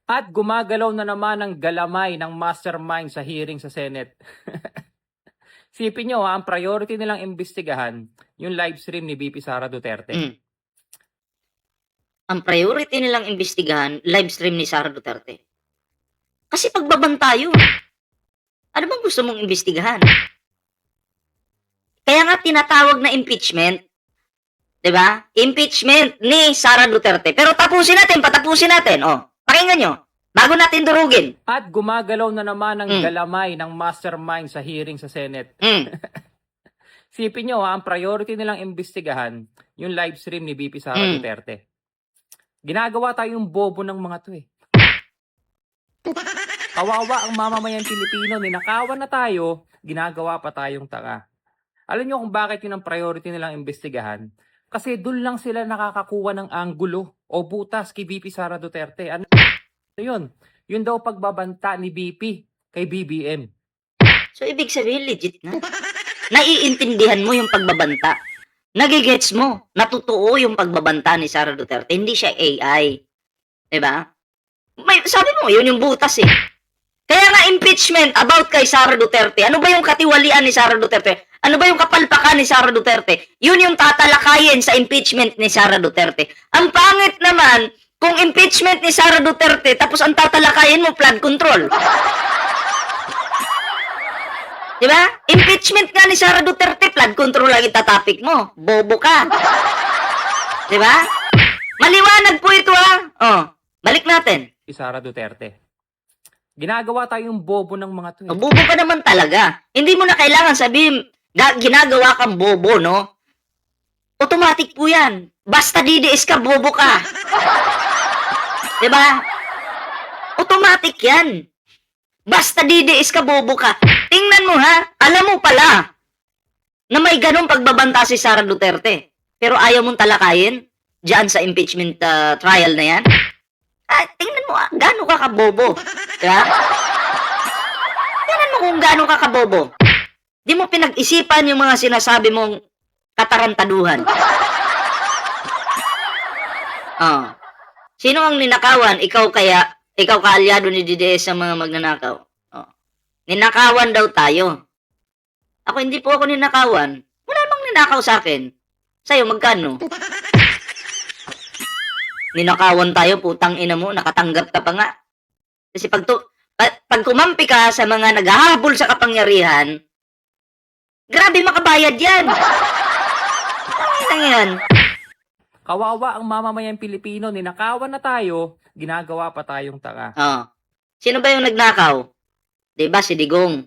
At gumagalaw na naman ang galamay ng mastermind sa hearing sa Senate. Sipin nyo ang priority nilang imbestigahan, yung live stream ni VP Sara Duterte. Ang priority nilang imbestigahan, live stream ni Sara Duterte. Kasi pagbabanta yun. Ano bang gusto mong imbestigahan? Kaya nga tinatawag na impeachment. 'Di ba? Impeachment ni Sara Duterte. Pero patapusin natin. Pakinggan nyo. Bago natin durugin. At gumagalaw na naman ang galamay ng mastermind sa hearing sa Senate. Sipin nyo ang priority nilang imbestigahan, yung live stream ni VP Sara Duterte. Ginagawa tayong bobo ng mga to eh. Kawawa ang mamamayan Pilipino, ninakawan na tayo, ginagawa pa tayong tanga. Alam nyo kung bakit yun ang priority nilang imbestigahan? Kasi doon lang sila nakakakuha ng anggulo o butas kay VP Sara Duterte. Ano yun? Yun daw pagbabanta ni VP kay BBM. So, ibig sabihin, legit na. Naiintindihan mo yung pagbabanta. Nagigets mo. Natutuo yung pagbabanta ni Sara Duterte. Hindi siya AI. Diba? Sabi mo, yun yung butas eh. Kaya nga impeachment about kay Sara Duterte. Ano ba yung katiwalian ni Sara Duterte? Ano ba yung kapalpakan ni Sara Duterte? Yun yung tatalakayin sa impeachment ni Sara Duterte. Ang pangit naman, kung impeachment ni Sara Duterte, tapos ang tatalakayin mo, flood control. Diba? Impeachment nga ni Sara Duterte, flood control lang itatapik mo. Bobo ka. Diba? Maliwanag po ito balik natin. Sara Duterte. Ginagawa tayong bobo ng mga to eh. Bobo ka naman talaga. Hindi mo na kailangan sabihin, ginagawa kang bobo, no? Automatic po yan. Basta didiis ka, bobo ka. Diba? Automatic yan. Basta didiis ka, bobo ka. Tingnan mo ha, alam mo pala na may ganong pagbabanta si Sara Duterte. Pero ayaw mong talakayin diyan sa impeachment trial na yan. Tingnan mo gaano ka kabobo. Diba? Tingnan mo kung gaano ka kabobo. Di mo pinag-isipan yung mga sinasabi mong katarantaduhan. Sino ang ninakawan? Ikaw kaalyado ni DDS sa mga magnanakaw. Ninakawan daw tayo. Ako hindi po ako ninakawan. Wala namang ninakaw sa akin. Sa'yo, magkano? Ninakawan tayo, putang ina mo, nakatanggap ka pa nga. Kasi pag kumampi ka sa mga naghahabol sa kapangyarihan, grabe makabayad yan. Ano yan? Kawawa ang mamamayan Pilipino, ninakawan na tayo, ginagawa pa tayong tanga. Sino ba yung nagnakaw? Diba si Digong?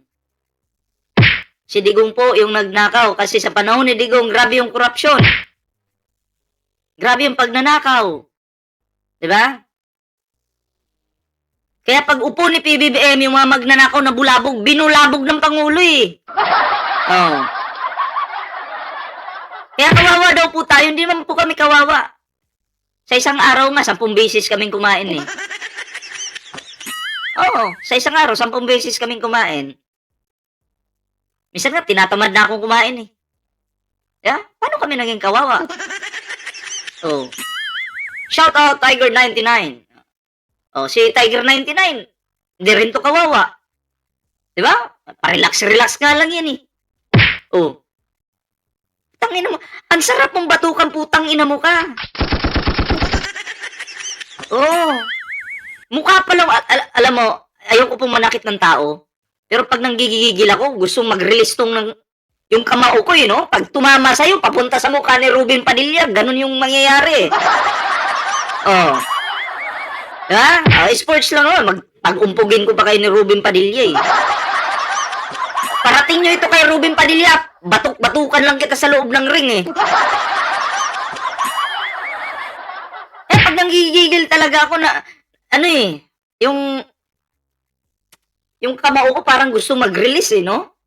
Si Digong po yung nagnakaw kasi sa panahon ni Digong, grabe yung korupsyon. Grabe yung pagnanakaw. Diba? Kaya pag upo ni PBBM, yung mga magnanakaw na bulabog, binulabog ng Pangulo eh. Kaya kawawa daw po tayo, hindi naman po kami kawawa. Sa isang araw nga, 10 beses kaming kumain eh. Sa isang araw, 10 beses kaming kumain. Minsan nga, tinatamad na akong kumain eh. Paano kami naging kawawa? Shout out Tiger99. Si Tiger99, hindi rin to kawawa. Diba? Pa-relax nga lang yan eh. Tangina mo, ang sarap mong batukan, putang ina mo ka. Mukha pa lang, alam mo, ayoko pong manakit ng tao. Pero pag nanggigigil ako, gustong mag-release tong yung kamao ko no? Pag tumama sa'yo, papunta sa mukha ni Ruben Padilla, ganun yung mangyayari. Diba? Sports lang naman, pag-umpugin ko pa kayo ni Ruben Padilla eh. Parating nyo ito kay Ruben Padilla, batuk-batukan lang kita sa loob ng ring eh. Pag nanggigigil talaga ako na, yung kamao ko parang gustong mag-release eh, no?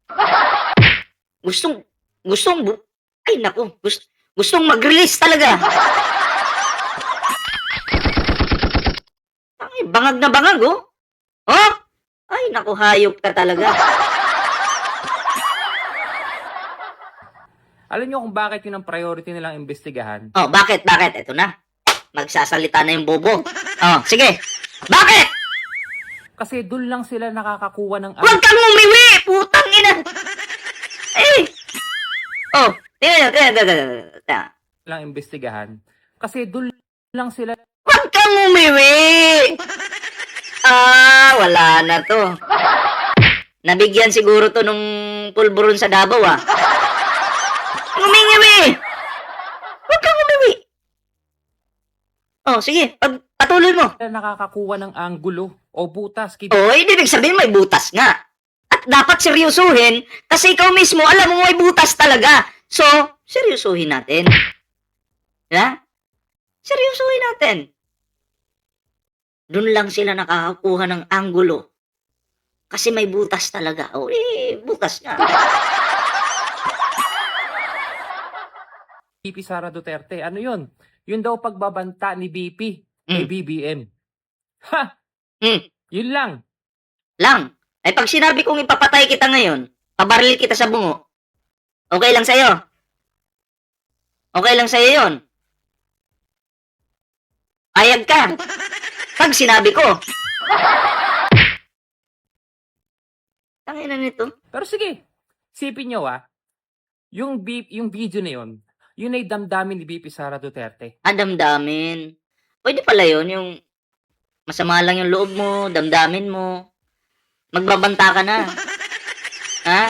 Gustong mag-release talaga. Bangag na bangag, Ay, naku, hayop ka talaga. Alam nyo kung bakit yun ang priority nilang imbestigahan? Bakit? Ito na. Magsasalita na yung bobo. Sige. Bakit? Kasi doon lang sila nakakakuha ng Huwag kang umiwi! Putang ina! Eh! Oh, tingnan. lang imbestigahan. Kasi doon lang sila Huwag kang umiwi! Ah, wala na to. Nabigyan siguro to nung pulburon sa Davao, ah. Umingiwi! Huwag kang umiwi! Oh, sige, patuloy mo. nakakakuha ng anggulo o butas. Oh, ibig sabihin may butas nga. At dapat seryosuhin kasi ikaw mismo alam mo may butas talaga. So, seryosuhin natin. Ha? Seryosuhin natin. Doon lang sila nakakakuha ng anggulo. Kasi may butas talaga. Oh, butas nga. BP Sara Duterte. Ano yun? Yun daw pagbabanta ni BP kay BBM. Ha! Yun lang. Lang. Ay pag sinabi kong ipapatay kita ngayon, pabaril kita sa bungo, okay lang sa'yo? Okay lang sa'yo yun? Ayag ka. Pag sinabi ko. Tangina nito. Pero sige, sipin nyo yung video na yun, yun ay damdamin ni BP Sara Duterte. Damdamin. Pwede pala yun, yung masama lang yung loob mo, damdamin mo. Magbabanta ka na. Ha?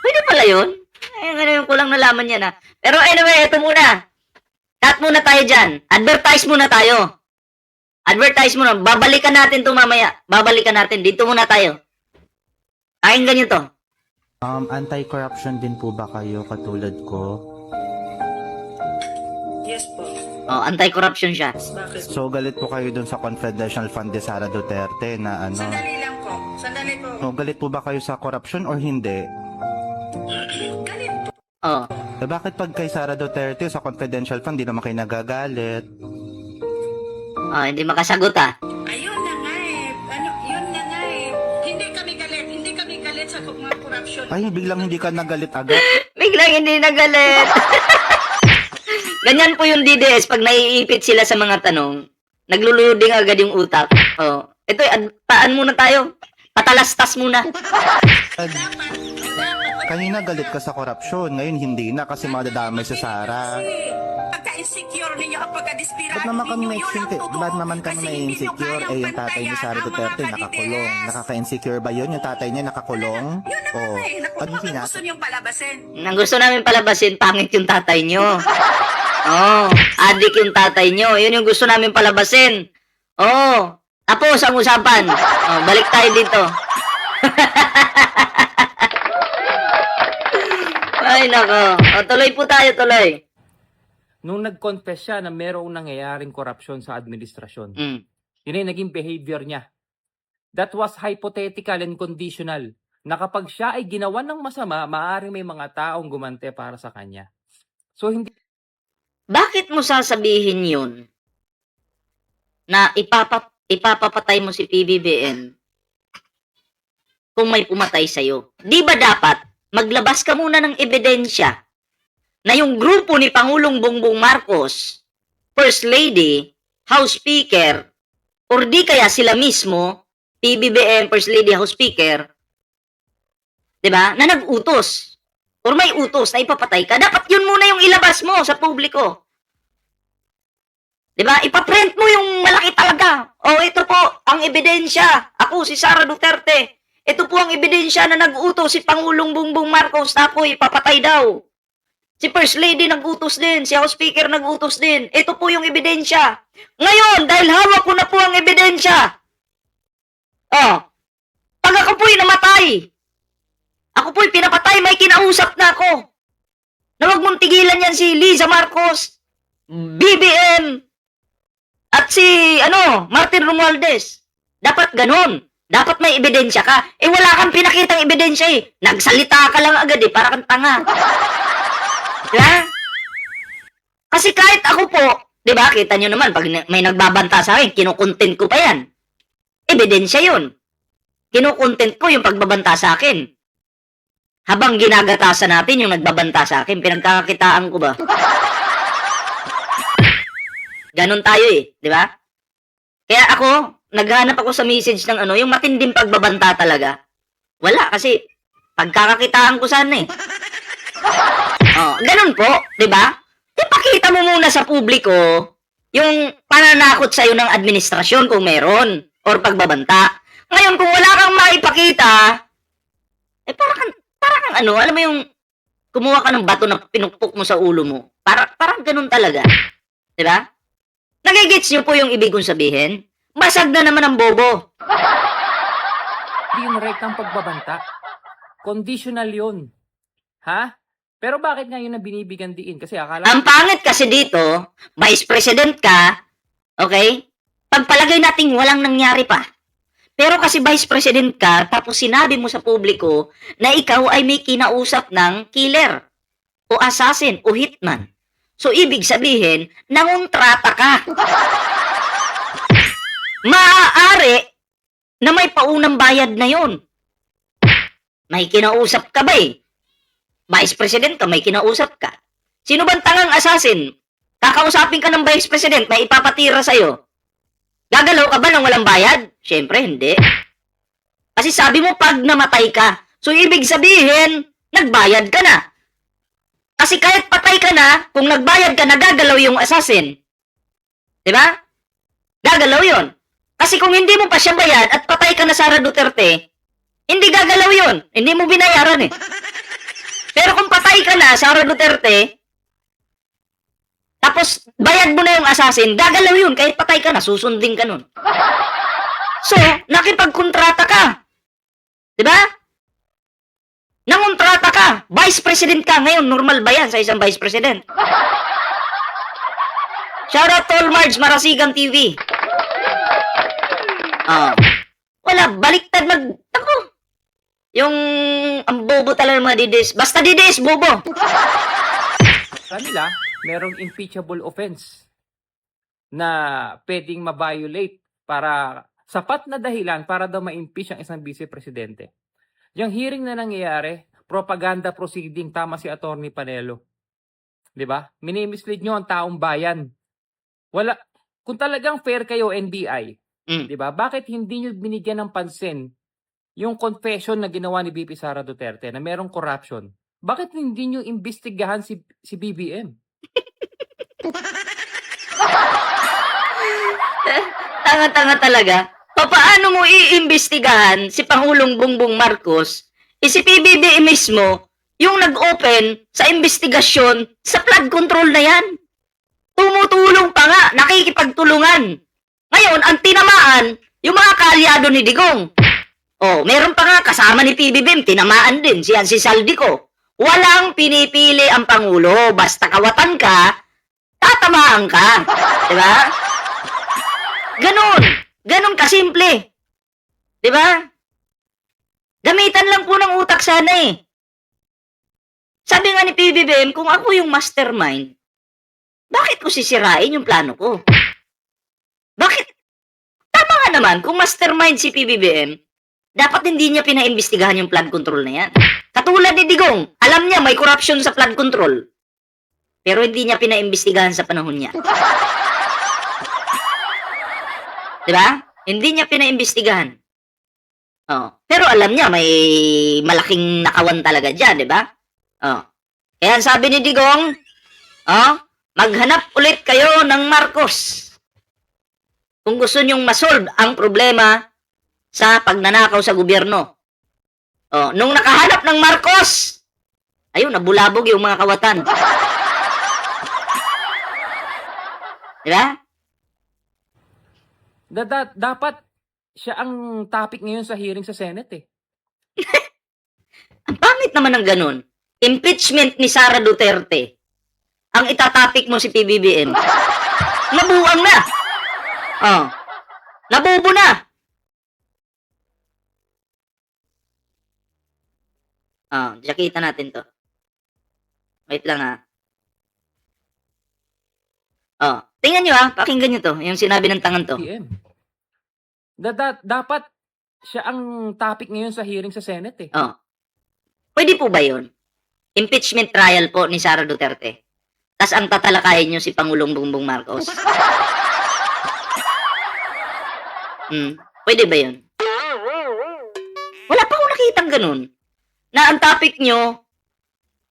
Pwede pala yun. Eh, ngayon ko lang nalaman yan, ha. Pero anyway, ito muna. Cut muna tayo dyan. Advertise muna tayo. Advertise muna. Babalikan natin to mamaya. Babalikan natin. Dito muna tayo. Pakinggan nyo to. Anti-corruption din po ba kayo katulad ko? Yes po. Oh, anti-corruption siya. Bakit? So galit po kayo dun sa Confidential Fund de Sara Duterte na ano? Sandali lang po. Sandali po. So galit po ba kayo sa corruption or hindi? Galit po. Oh. Eh bakit pag kay Sara Duterte sa Confidential Fund di naman kayo nagagalit? Oh, hindi makasagot, ha. Ayun na nga eh. Ano, yun na nga eh. Hindi kami galit. Hindi kami galit sa mga corruption. Ay, biglang hindi ka nagalit agad. Biglang hindi nagalit. Ganyan po yung DDS pag naiipit sila sa mga tanong. Nagluluding agad yung utak. Oh. Ito, paan muna tayo. Patalastas muna. Dapat. Kanina galit ka sa corruption, ngayon hindi na kasi madadamay sa Sara. Kasi pagka-insecure ninyo ang pagka-dispirado Ba't naman kami ninyo, yun ang na-insecure? totoo. Ba't naman kami Kasi hindi nyo na-insecure? kayang Eh, yung tatay ni bantayan Sara ang Duterte mga nakakulong. kadides. Nakaka-insecure ba yun? Yung tatay niya nakakulong? Yun naman Oh, eh. Naku, ano bakit sinas- gusto niyong palabasin? Ang gusto namin palabasin, pangit yung tatay nyo. Oh, adik yung tatay nyo. Yun yung gusto namin palabasin. Oh, tapos ang usapan. Oh, balik tayo dito. Ay, nako. Oh, tuloy po tayo, tuloy. Nung nag-confess siya na merong nangyayaring korupsyon sa administrasyon, yun ay naging behavior niya. That was hypothetical and conditional. Na kapag siya ay ginawa ng masama, maaaring may mga taong gumante para sa kanya. So, hindi Bakit mo sasabihin yun na ipapapatay mo si PBBM kung may pumatay sa'yo? Di ba dapat maglabas ka muna ng ebidensya na yung grupo ni Pangulong Bongbong Marcos, First Lady, House Speaker, or di kaya sila mismo, PBBM, First Lady, House Speaker, di ba, na nag-utos or may utos na ipapatay ka, dapat yun muna yung ilabas mo sa publiko. Diba? Ipaprint mo yung malaki talaga. O, ito po ang ebidensya. Ako si Sara Duterte. Ito po ang ebidensya na nag-utos si Pangulong Bongbong Marcos na ako ipapatay daw. Si First Lady nag-utos din. Si House Speaker nag-utos din. Ito po yung ebidensya. Ngayon, dahil hawak ko na po ang ebidensya, pag ako po'y namatay, ako po'y pinapatay, may kinausap na ako. Na huwag mong tigilan yan si Liza Marcos, BBM, at si, Martin Romualdez. Dapat ganun. Dapat may ebidensya ka. Eh, wala kang pinakitang ebidensya eh. Nagsalita ka lang agad eh, para kang tanga. Diba? Kasi kahit ako po, diba, kita nyo naman, pag may nagbabanta sa akin, kinukontent ko pa yan. Ebidensya yun. Kinukontent ko yung pagbabanta sa akin. Habang ginagatasan natin yung nagbabanta sa akin, pinagkakakitaan ko ba? Ganon tayo eh, di ba? Kaya ako, naghanap ako sa message ng yung matinding pagbabanta talaga. Wala, kasi pagkakakitaan ko sana eh. Ganun po, di ba? Ipakita mo muna sa publiko yung pananakot sa'yo ng administrasyon kung meron, or pagbabanta. Ngayon, kung wala kang maipakita, para kang alam mo yung kumuha ka ng bato na pinukpok mo sa ulo mo. Parang ganun talaga. Di ba? Nagigits niyo po yung ibig kong sabihin? Basag na naman ang bobo. Hindi yun right ang pagbabanta. Conditional yun. Ha? Pero bakit nga yun ang binibigyan diin? Kasi akala Ang pangit kasi dito, Vice President ka, okay? Pagpalagay nating walang nangyari pa. Pero kasi Vice President ka, tapos sinabi mo sa publiko na ikaw ay may kinausap ng killer, o assassin, o hitman. So, ibig sabihin, nangontrata ka. Maaari na may paunang bayad na yon. May kinausap ka ba eh? Vice President ka, may kinausap ka. Sino bang tangang assassin? Kakausapin ka ng Vice President, may ipapatira sa'yo. Gagalaw ka ba ng walang bayad? Siyempre, hindi. Kasi sabi mo pag namatay ka. So, ibig sabihin, nagbayad ka na. Kasi kahit patay ka na, kung nagbayad ka, nagagalaw yung assassin. Diba? Gagalaw yon. Kasi kung hindi mo pa siya bayad at patay ka na Sara Duterte, hindi gagalaw yon. Hindi mo binayaran eh. Pero kung patay ka na, Sara Duterte, tapos bayad mo na yung assassin, gagalaw yun. Kahit patay ka na, susundin ka nun. So, nakipagkontrata ka. Diba? Nangontrata ka. Vice President ka. Ngayon, normal ba yan sa isang Vice President? Shoutout to all Marge, Marasigang TV. Wala, baliktad ako. Yung, ang bobo talaga ng mga DDS. Basta DDS, bobo. kanila, merong impeachable offense na pwedeng ma-violate para sapat na dahilan para daw ma-impeach ang isang vice presidente. Yung hearing na nangyayari, propaganda proceeding, tama si Attorney Panelo. 'Di ba? Minimislead nyo ang taong bayan. Wala, kung talagang fair kayo, NBI, 'di ba? Bakit hindi nyo binigyan ng pansin yung confession na ginawa ni VP Sara Duterte na merong corruption? Bakit hindi nyo imbestigahan si BBM? Tanga-tanga talaga. Paano mo iimbestigahan si Pangulong Bongbong Marcos, si PBBM mismo, yung nag-open sa investigasyon sa flood control na yan? Tumutulong pa nga, nakikipagtulungan. Ngayon, ang tinamaan, yung mga kaalyado ni Digong. Meron pa nga kasama ni PBBM, tinamaan din, si Saldico. Walang pinipili ang Pangulo, basta kawatan ka, tatamaan ka. Diba? Ganon kasimple. Diba? Gamitan lang po ng utak sana eh. Sabi nga ni PBBM, kung ako yung mastermind, bakit ko sisirain yung plano ko? Bakit? Tama nga naman, kung mastermind si PBBM, dapat hindi niya pinaimbestigahan yung flood control na yan. Katulad ni Digong, alam niya may corruption sa flood control, pero hindi niya pinaimbestigahan sa panahon niya. Diba? Hindi niya pinaimbestigahan. Pero alam niya may malaking nakawan talaga dyan, diba? Kaya sabi ni Digong, maghanap ulit kayo ng Marcos kung gusto niyong masolve ang problema sa pagnanakaw sa gobyerno. Nung nakahanap ng Marcos, ayun, nabulabog yung mga kawatan. Diba? Dapat siya ang topic ngayon sa hearing sa Senate eh. Ang pangit naman ng ganun. Impeachment ni Sara Duterte. Ang itatopic mo si PBBM. Nabuang na. Nabubo na. Jakita natin to. Wait lang ha. Tingnan nyo ha. Pakinggan nyo to. Yung sinabi ng tangan to. BBM. Dapat siya ang topic ngayon sa hearing sa Senate eh. Pwede po ba yun? Impeachment trial po ni Sara Duterte. Tas ang tatalakayin nyo si Pangulong Bongbong Marcos. Pwede ba yun? Wala pa akong nakitang ganun. Na ang topic nyo,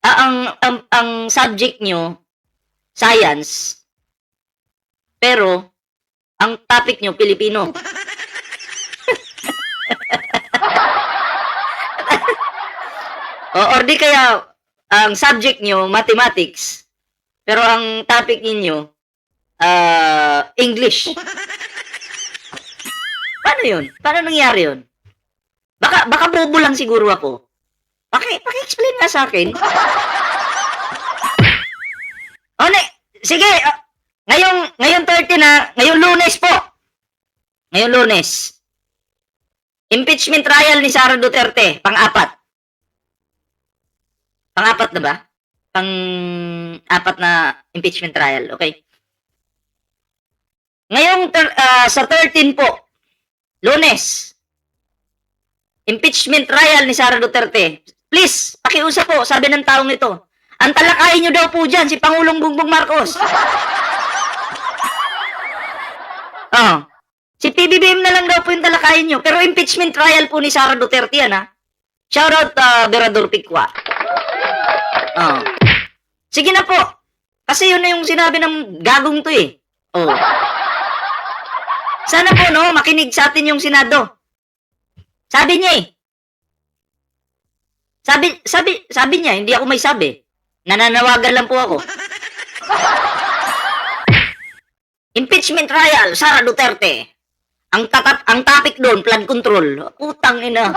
ang subject nyo, science, pero ang topic nyo, Pilipino. Or di kaya, ang subject nyo, mathematics, pero ang topic ninyo, English. Paano yun? Paano nangyari yun? Baka bobo lang siguro ako. Paki-explain nga sa akin. Sige, ngayong 30 na, ngayong Lunes po. Ngayong Lunes. Impeachment trial ni Sara Duterte, pang-apat. Pang-apat na ba? Pang-apat na impeachment trial, okay? Ngayong sa 13 po, Lunes, impeachment trial ni Sara Duterte. Please, pakiusap po, sabi ng taong ito. Ang talakayin nyo daw po dyan, si Pangulong Bongbong Marcos. Si PBBM na lang daw po yung talakayin nyo. Pero impeachment trial po ni Sara Duterte yan, ha? Shoutout, Berador Pikwa. Sige na po. Kasi yun na yung sinabi ng gagong to, eh. Sana po, no, makinig sa atin yung Senado. Sabi niya, eh. Sabi niya, hindi ako may sabi. Nananawagan lang po ako. Impeachment trial, Sara Duterte. Ang topic doon, flood control. Utang ina.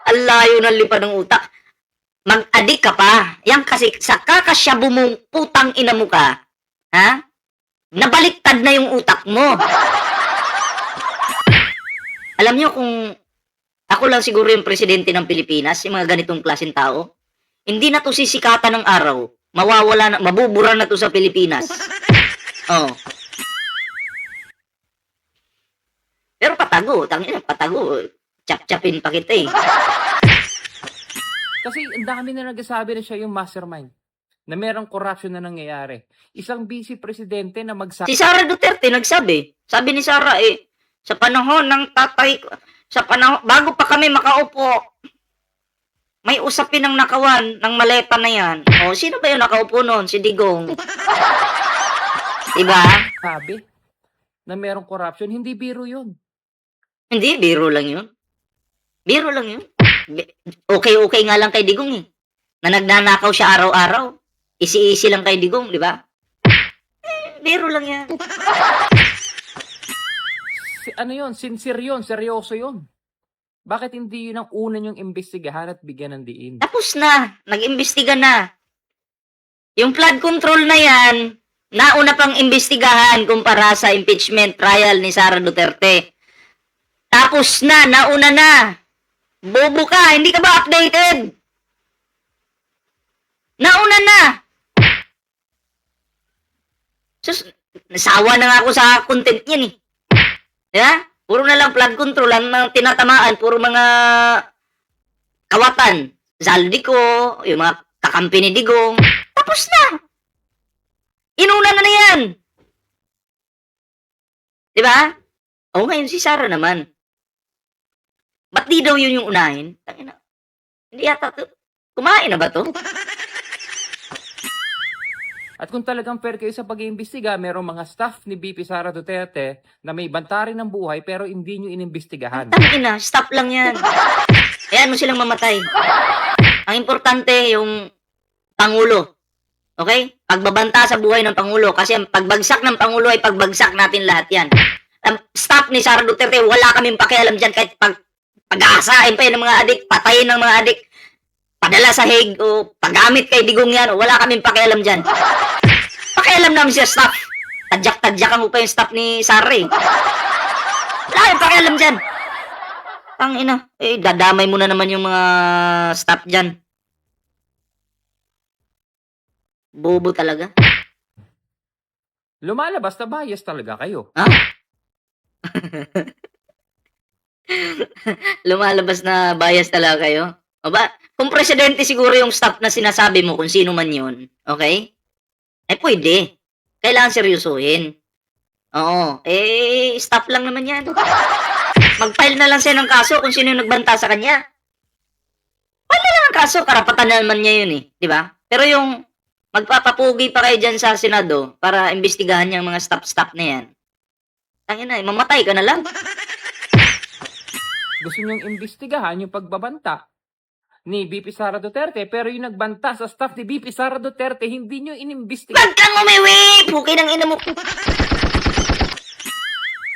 Ang layo ng lipa ng utak. Mag-adik ka pa. Yan kasi, sa kakasyabu mong putang ina mo ka, ha? Nabaliktad na yung utak mo. Alam niyo kung ako lang siguro yung presidente ng Pilipinas, yung mga ganitong klaseng tao, hindi na to sisikatan ng araw. Mawawala na, mabubura na to sa Pilipinas. Pero patago, patago. Chap-chapin pa kita, eh. Kasi ang dami na nagsasabi na siya yung mastermind. Na merong corruption na nangyayari. Isang vice presidente na magsabi. Si Sara Duterte nagsabi. Sabi ni Sara, sa panahon ng tatay ko, bago pa kami makaupo, may usapin ng nakawan ng maleta na yan. Sino ba yung nakaupo noon? Si Digong. Diba? Sabi na merong corruption. Hindi biro yun. Hindi, biro lang yun. Biro lang yun. Okay nga lang kay Digong, eh. Na nagnanakaw siya araw-araw. Isi-isi lang kay Digong, di ba? Biro lang yan. Ano yun? Sincere yun. Seryoso yun. Bakit hindi yun ang una niyong imbestigahan at bigyan ng diin? Tapos na. Nag-imbestiga na. Yung flood control na yan, nauna pang imbestigahan kumpara sa impeachment trial ni Sara Duterte. Tapos na. Nauna na. Bobo ka. Hindi ka ba updated? Nauna na. Sus, nasawa na nga ako sa content niyan, eh. Yeah? Puro na lang flood control ang mga tinatamaan, puro mga kawatan. Zaldico, yung mga kakampi ni Digong. Tapos na. Inuna na yan. Diba? Ngayon si Sara naman. Ba't di daw yun yung unahin? Hindi yata to. Kumain na ba to? At kung talagang fair kayo sa pag-iimbestiga, merong mga staff ni VP Sara Duterte na may banta rin ng buhay pero hindi nyo inimbestigahan. Tangina, stop lang yan. Ayan mo silang mamatay. Ang importante yung Pangulo. Okay? Pagbabanta sa buhay ng Pangulo. Kasi ang pagbagsak ng Pangulo ay pagbagsak natin lahat yan. Ang staff ni Sara Duterte, wala kaming pakialam dyan kahit pag-aasahin pa yun ng mga adik, patayin ng mga adik, padala sa Hague o paggamit kay Digong yan, wala kaming pakialam dyan. Pakialam namin siya staff. Tadyak-tadyakan mo pa yung staff ni Sara, eh. Wala kaming pakialam dyan. Tangina, dadamay mo na naman yung mga staff dyan. Bobo talaga. Lumalabas na bias talaga kayo. Ha? Lumalabas na bias talaga kayo? O ba? Kung presidente siguro yung staff na sinasabi mo kung sino man yun, okay? Pwede. Kailangan seryosohin. Oo. Stop lang naman yan. Mag-file na lang siya ng kaso kung sino yung nagbanta sa kanya. File na lang ang kaso, karapatan na naman niya yun eh. Di ba? Pero yung magpapapugi pa kayo dyan sa Senado para imbestigahan yung mga stop-stop na yan. Tangin na, mamatay ka na lang. Gusto niyong imbestigahan yung pagbabanta ni VP Sara Duterte, pero yung nagbanta sa staff ni VP Sara Duterte, hindi niyo inimbestigahan. Wag kang umiwi! Puki ng ina mo.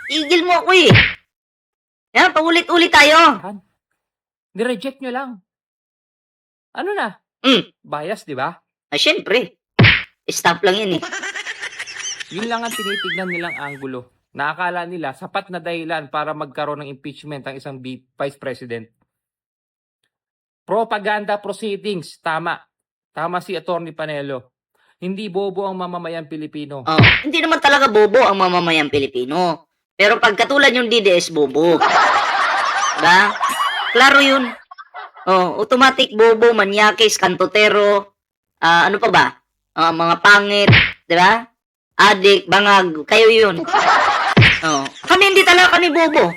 Igil mo ako eh. Yan, paulit-ulit tayo. Ni-reject nyo lang. Ano na? Bias, di ba? Syempre. Stop lang yan eh. Yun lang ang tinitignan nilang anggulo. Naakala nila sapat na dahilan para magkaroon ng impeachment ang isang Vice President. Propaganda proceedings, tama. Tama si Attorney Panelo. Hindi bobo ang mamamayan Pilipino. Hindi naman talaga bobo ang mamamayan Pilipino. Pero pag katulad yung DDS, bobo. Diba? Klaro yun. Automatic bobo, manyakis, kantotero, ano pa ba? Mga pangit, diba? Adik, bangag, kayo yun. Kami hindi talaga kami bobo.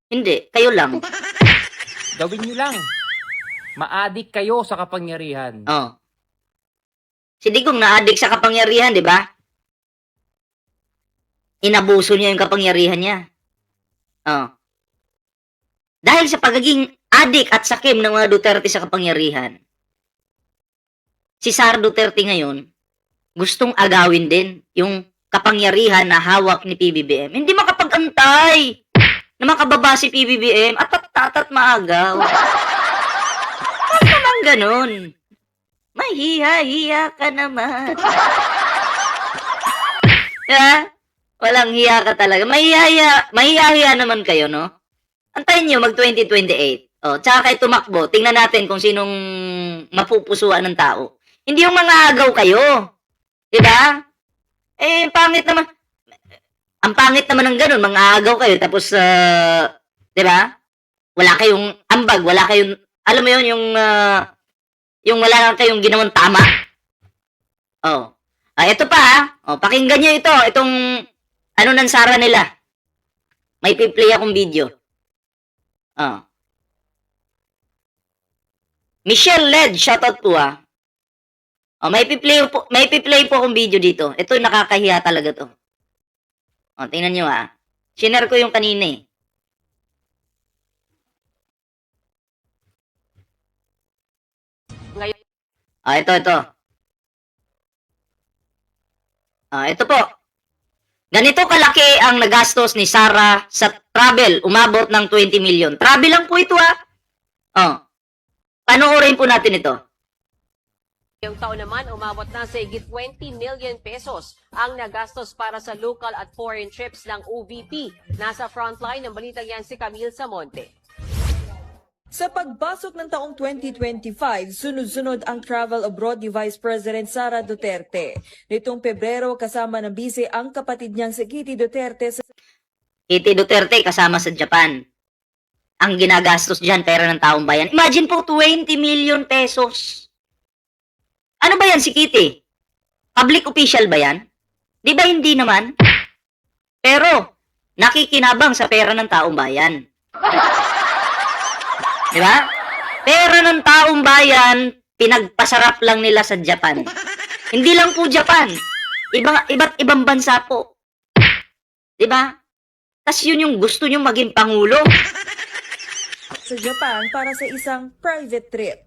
Hindi, kayo lang. Gawin nyo lang. Maadik kayo sa kapangyarihan. Si Digong na-addict sa kapangyarihan, di ba? Inabuso niya yung kapangyarihan niya. Dahil sa pagiging addict at sakim ng mga Duterte sa kapangyarihan, si Sara Duterte ngayon, gustong agawin din yung kapangyarihan na hawak ni PBBM. Hindi makapag-antay na makababa si PBBM at tatat maagaw. Ano naman ganun? Mahiya-hiya ka naman. Diba? Walang hiya ka talaga. Mahiya-hiya naman kayo, no? Antayin nyo mag-2028. Tsaka kayo tumakbo. Tingnan natin kung sinong mapupusuan ng tao. Hindi yung mga agaw kayo. Diba? Pangit naman. Ang pangit naman ng ganun. Mga agaw kayo. Tapos, diba? Wala kayong ambag. Wala kayong, alam mo yun, yung wala lang kayong ginawang tama. Ito pa pakinggan nyo ito. Itong, ano ng Sara nila. May piplay akong video. Michelle Led, shoutout po may piplay po akong video dito. Ito yung nakakahiya talaga to. Tingnan nyo Shinare ko yung kanina eh. Ito. Ito po. Ganito kalaki ang nagastos ni Sara sa travel. Umabot ng 20 million. Travel lang po ito Panoorin po natin ito. Yung taon naman, umabot na sa higit 20 million pesos ang nagastos para sa local at foreign trips ng OVP. Nasa frontline ng balitang yan si Camille Samonte. Sa pagbasok ng taong 2025, sunod-sunod ang travel abroad ni Vice President Sara Duterte. Nitong Pebrero, kasama ng bise ang kapatid niyang si Kitty Duterte sa Kitty Duterte kasama sa Japan. Ang ginagastos dyan, pera ng taong bayan. Imagine po, 20 million pesos. Ano ba yan si Kitty? Public official ba yan? Di ba hindi naman? Pero, nakikinabang sa pera ng taong bayan. Di ba? Pera ng taong bayan, pinagpasarap lang nila sa Japan. Hindi lang po Japan. Iba't ibang bansa po. Di ba? Tapos yun yung gusto nyo maging pangulo. Japan para sa isang private trip.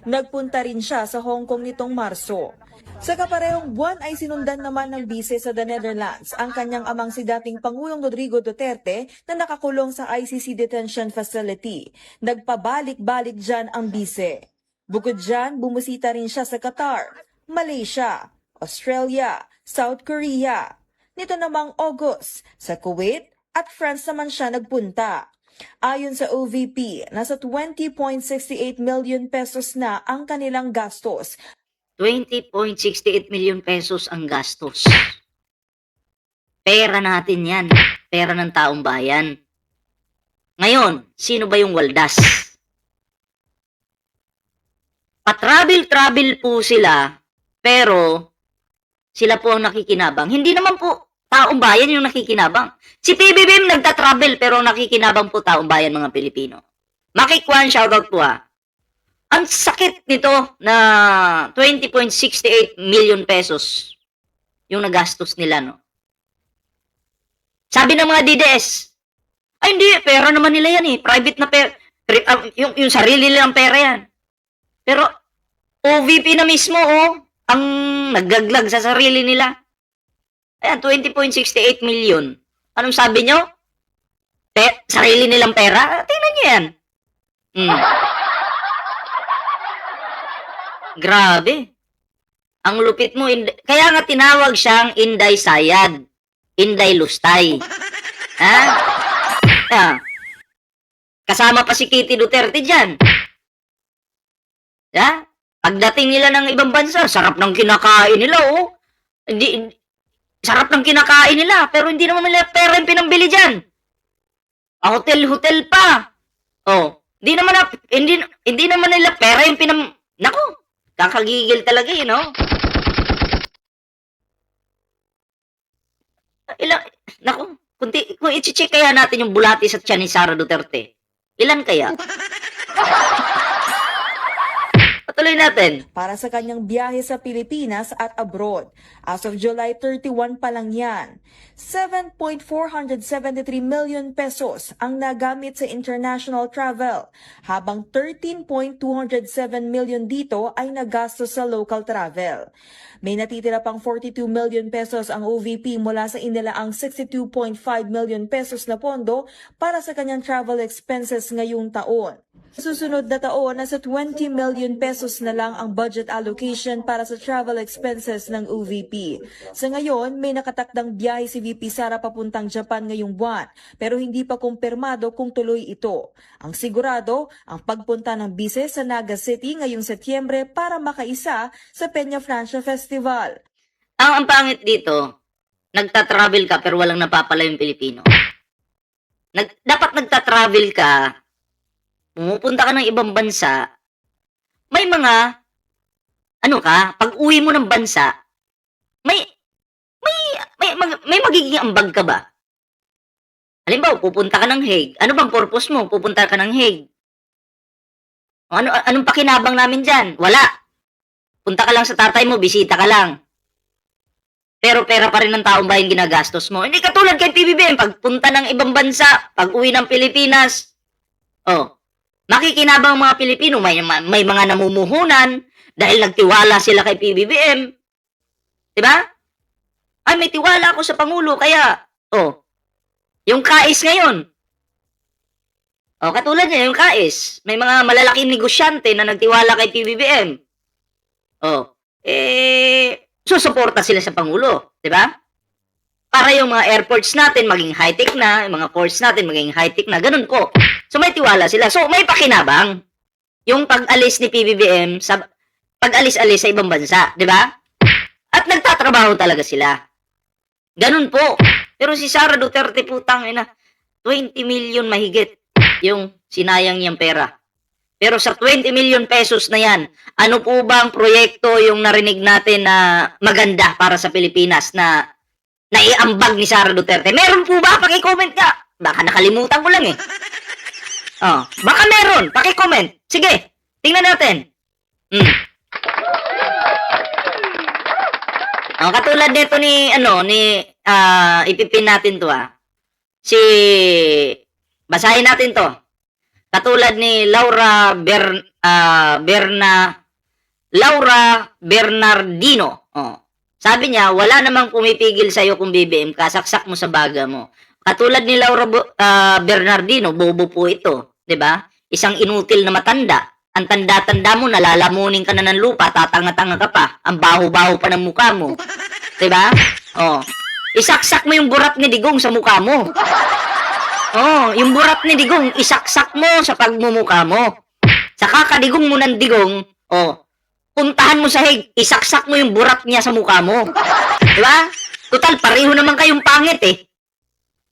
Nagpunta rin siya sa Hong Kong nitong Marso. Sa kaparehong buwan ay sinundan naman ng bise sa the Netherlands ang kanyang amang si dating Pangulong Rodrigo Duterte na nakakulong sa ICC Detention Facility. Nagpabalik-balik dyan ang bise. Bukod dyan, bumusita rin siya sa Qatar, Malaysia, Australia, South Korea. Nito namang August, sa Kuwait at France naman siya nagpunta. Ayon sa OVP, nasa 20.68 million pesos na ang kanilang gastos. 20.68 million pesos ang gastos. Pera natin yan. Pera ng taong bayan. Ngayon, sino ba yung waldas? Pa-travel-travel po sila, pero sila po ang nakikinabang. Hindi naman po Taong bayan yung nakikinabang. Si PBBM nagta-travel pero nakikinabang po taong bayan mga Pilipino. Makikwan, shoutout po Ang sakit nito na 20.68 million pesos yung nagastos nila, no? Sabi ng mga DDS, ay hindi, pera naman nila yan eh. Private na pera. Yung sarili nilang pera yan. Pero OVP na mismo, ang naggaglag sa sarili nila. Ayan, 20.68 million. Anong sabi nyo? Sarili nilang pera? Tingnan nyo yan. Grabe. Ang lupit mo. Kaya nga tinawag siyang Inday Sayad. Inday Lustay. Ha? Kasama pa si Kitty Duterte dyan. Ha? Pagdating nila ng ibang bansa, sarap ng kinakain nila, sarap ng kinakain nila, pero hindi naman nila pera yung pinambili dyan. Hotel-hotel pa. Hindi naman nila pera yung Naku, kakagigil talaga no? Naku, kung i-check kaya natin yung bulati sa tiyan ni Sara Duterte, ilan kaya? Patuloy natin. Para sa kanyang biyahe sa Pilipinas at abroad. As of July 31 pa lang yan, 7.473 million pesos ang nagamit sa international travel, habang 13.207 million dito ay nagastos sa local travel. May natitira pang 42 million pesos ang OVP mula sa inilaang 62.5 million pesos na pondo para sa kanyang travel expenses ngayong taon. Susunod na taon, nasa 20 million pesos na lang ang budget allocation para sa travel expenses ng OVP. Sa ngayon, may nakatakdang biyahe si VP Sara papuntang Japan ngayong buwan, pero hindi pa kumpirmado kung tuloy ito. Ang sigurado, ang pagpunta ng bise sa Naga City ngayong Setyembre para makaisa sa Peña Francia Festival. Ang pangit dito, nagta-travel ka pero walang napapala yung Pilipino. Dapat nagta-travel ka, pumupunta ka ng ibang bansa, may mga, pag uwi mo ng bansa, may magiging ambag ka ba? Halimbawa, pupunta ka ng Hague. Ano bang purpose mo? Pupunta ka ng Hague. Anong pakinabang namin dyan? Wala. Punta ka lang sa tatay mo, bisita ka lang. Pero pera pa rin ng taong bayan ginagastos mo. Hindi katulad kay PBBM, pagpunta ng ibang bansa, pag uwi ng Pilipinas, makikinabang mga Pilipino, may mga namumuhunan dahil nagtiwala sila kay PBBM. Diba? Ay, may tiwala ako sa Pangulo, kaya, yung KAIS ngayon. Katulad niya, yung KAIS, may mga malalaking negosyante na nagtiwala kay PBBM. Susuporta sila sa Pangulo. Diba? Para yung mga airports natin maging high-tech na, yung mga ports natin maging high-tech na, ganun po. So may tiwala sila. So may pakinabang yung pag-alis ni PBBM sa pag-alis-alis sa ibang bansa, di ba? At nagtatrabaho talaga sila. Ganun po. Pero si Sara Duterte putang ina, 20 million mahigit yung sinayang niyang pera. Pero sa 20 million pesos na yan, ano po bang proyekto yung narinig natin na maganda para sa Pilipinas na naiambag ni Sara Duterte? Meron po ba? Paki-comment ka. Baka nakalimutan ko lang baka meron. Paki-comment. Sige, tingnan natin. Katulad nito ipipin natin to basahin natin to. Katulad ni Laura Bernardino. Sabi niya, wala namang pumipigil sa'yo kung BBM ka, saksak mo sa baga mo. Katulad ni Laura Bernardino, bobo po ito. 'Di ba? Isang inutil na matanda. Ang tanda-tanda mo, nalalamunin ka na ng lupa, tatanga-tanga ka pa. Ang baho-baho pa ng mukha mo. 'Di ba? Isaksak mo yung burat ni Digong sa mukha mo. Yung burat ni Digong, isaksak mo sa pagmumukha mo. Sa kakadigong mo ng Digong, puntahan mo sa Hague, isaksak mo yung burat niya sa mukha mo. 'Di ba? Total, pareho naman kayong pangit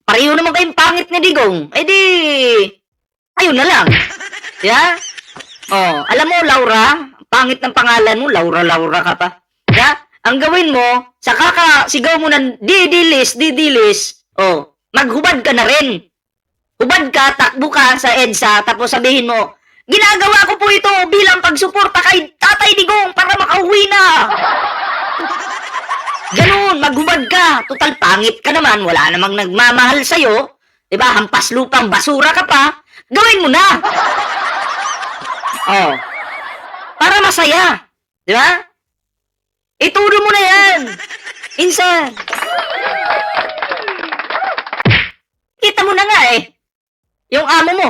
Pareho naman kayong pangit ni Digong. Di, ayun na lang. Yeah? Alam mo, Laura, pangit ng pangalan mo, Laura ka pa. Yeah? Ang gawin mo, sa kakasigaw mo ng didilis, oh, maghubad ka na rin. Hubad ka, takbo ka sa EDSA, tapos sabihin mo, ginagawa ko po ito bilang pagsuporta kay Tatay Digong para makauwi na. Ganun, maghubad ka. Total, pangit ka naman, wala namang nagmamahal sa'yo. Diba, hampas lupang basura ka pa. Gawin mo na. Oh. Para masaya. Diba? Ituro mo na yan. Insan. Kita mo na nga eh. Yung amo mo.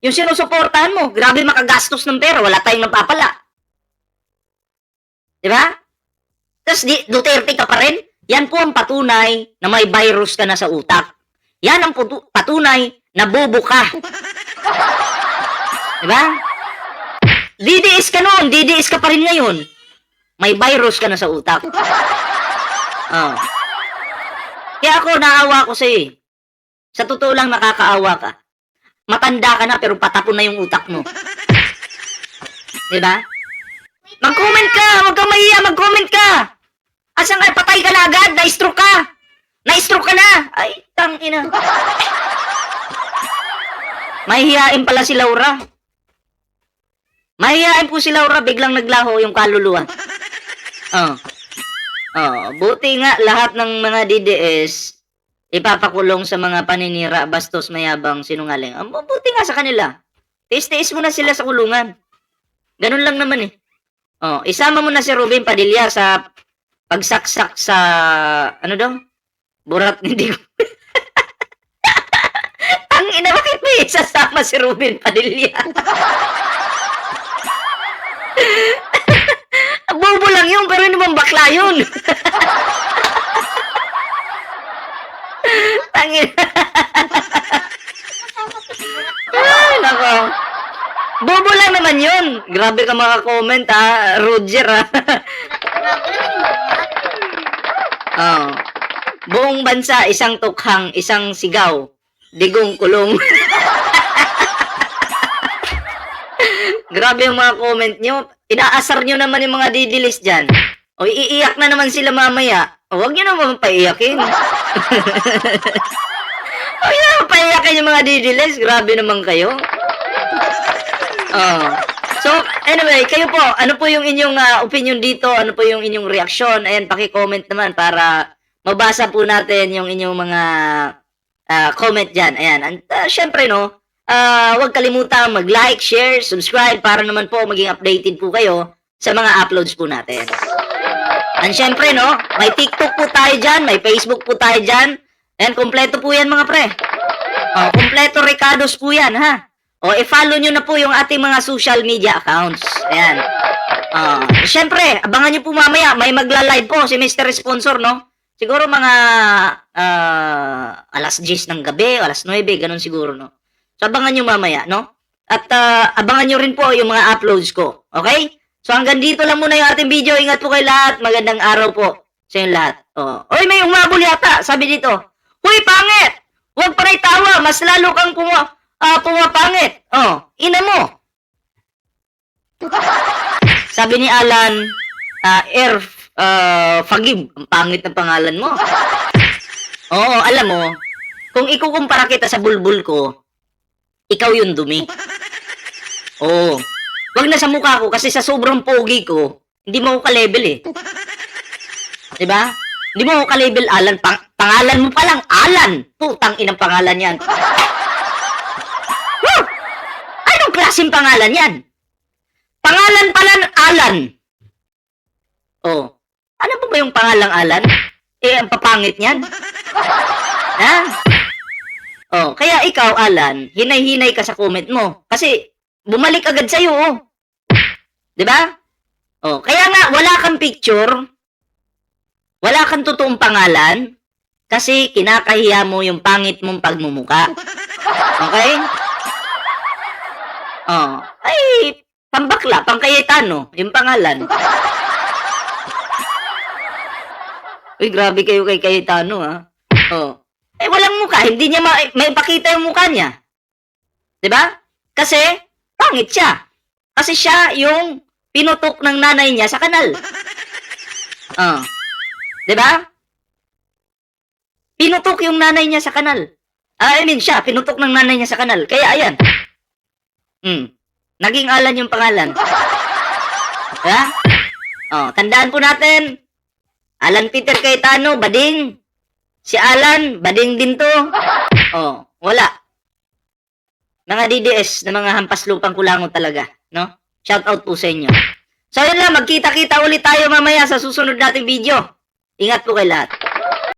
Yung sinusuportahan mo. Grabe makagastos ng pera. Wala tayong napapala. Diba? Tapos Duterte ka pa rin. Yan po ang patunay na may virus ka na sa utak. Yan ang patunay na bobo ka. Diba? DDS ka noon. DDS ka pa rin ngayon. May virus ka na sa utak. Oh. Kaya ako, naawa ko sa'yo eh. Sa totoo lang, nakakaawa ka. Matanda ka na, pero patapon na yung utak mo. Diba? Mag-comment ka! Huwag kang mahiya, mag-comment ka! Asan ka? Patay ka na agad! Na-stroke ka! Na-stroke ka na! Ay, tangina. Mahihiyain pala si Laura. Mahihiyain po si Laura, biglang naglaho yung kaluluwa. Oh. Oh, buti nga lahat ng mga DDS ipapakulong sa mga paninira, bastos, mayabang, sinungaling. Buti nga sa kanila. Tiis-tiis mo na sila sa kulungan. Ganun lang naman eh. Oh, isama mo na si Ruben Padilla sa pagsaksak sa ano daw? Burat hindi ko. Ang ina, bakit may isasama si Ruben Padilla? Bobo lang yun, pero hindi mong bakla yun. Tangin. Ay, nako. Bobo lang naman yun. Grabe ka maka-comment, ha? Roger, ha? Oh. Buong bansa, isang tukhang, isang sigaw. Digong kulong. Grabe yung mga comment nyo. Inaasar nyo naman yung mga didilis dyan. O, iiyak na naman sila mamaya. O, huwag nyo naman paiyakin. Huwag nyo naman paiyakin yung mga didilis. Grabe naman kayo. Oh. So, anyway, kayo po, ano po yung inyong opinion dito? Ano po yung inyong reaksyon? Ayan, paki-comment naman para mabasa po natin yung inyong mga comment dyan. Ayan, and syempre, no, huwag kalimutan mag-like, share, subscribe para naman po maging updated po kayo sa mga uploads po natin. And syempre, no, may TikTok po tayo dyan, may Facebook po tayo dyan. And kompleto po yan, mga pre. Oh, kompleto Ricardos po yan, ha? O, i-follow nyo na po yung ating mga social media accounts. Ayan. Syempre, abangan nyo po mamaya, may magla-live po si Mr. Sponsor, no? Siguro mga alas 10 ng gabi, alas 9, ganun siguro, no? So, abangan nyo mamaya, no? At abangan nyo rin po yung mga uploads ko. Okay? So, hanggang dito lang muna yung ating video. Ingat po kayo lahat. Magandang araw po sa inyo lahat. Oh. Oy, may umabol yata. Sabi dito, huy, pangit! Huwag pa rin tawa. Mas lalo kang pumapangit. Oh, ina mo. Sabi ni Alan, Fagib. Ang pangit ng pangalan mo. Oo, alam mo, kung ikukumpara kita sa bulbul ko, ikaw yung dumi. Oo. Wag na sa mukha ko kasi sa sobrang pogi ko, hindi mo ako ka-level eh. Diba? Hindi mo ako ka-level, Alan. Pangalan mo pa lang, Alan. Putang inang pangalan yan. Woo! Anong klaseng pangalan yan? Pangalan pala Alan. Oh. Ano po ba yung pangalang Alan? Eh, ang papangit niyan. Ha? Oh, kaya ikaw, Alan, hinay-hinay ka sa comment mo. Kasi, bumalik agad sa'yo, oh. Diba? Oh, kaya nga, wala kang picture, wala kang totoong pangalan, kasi kinakahiya mo yung pangit mong pagmumuka. Okay? Oh, ay, pambakla, pangkayetano, yung pangalan. Uy, grabe kayo kay Cayetano, ha? Oh. Eh, walang mukha. Hindi niya may pakita yung mukha niya. Diba? Kasi, pangit siya. Kasi siya yung pinutok ng nanay niya sa kanal. Oh. 'Di ba? Pinutok yung nanay niya sa kanal. Siya, pinutok ng nanay niya sa kanal. Kaya ayan. Naging Alan yung pangalan. Diba? Tandaan po natin, Alan Peter Cayetano, bading. Si Alan, bading din to. Wala. Mga DDS na mga hampas lupang kulangot talaga, no? Shout out po sa inyo. So yun lang, magkita-kita ulit tayo mamaya sa susunod nating video. Ingat po kayo lahat.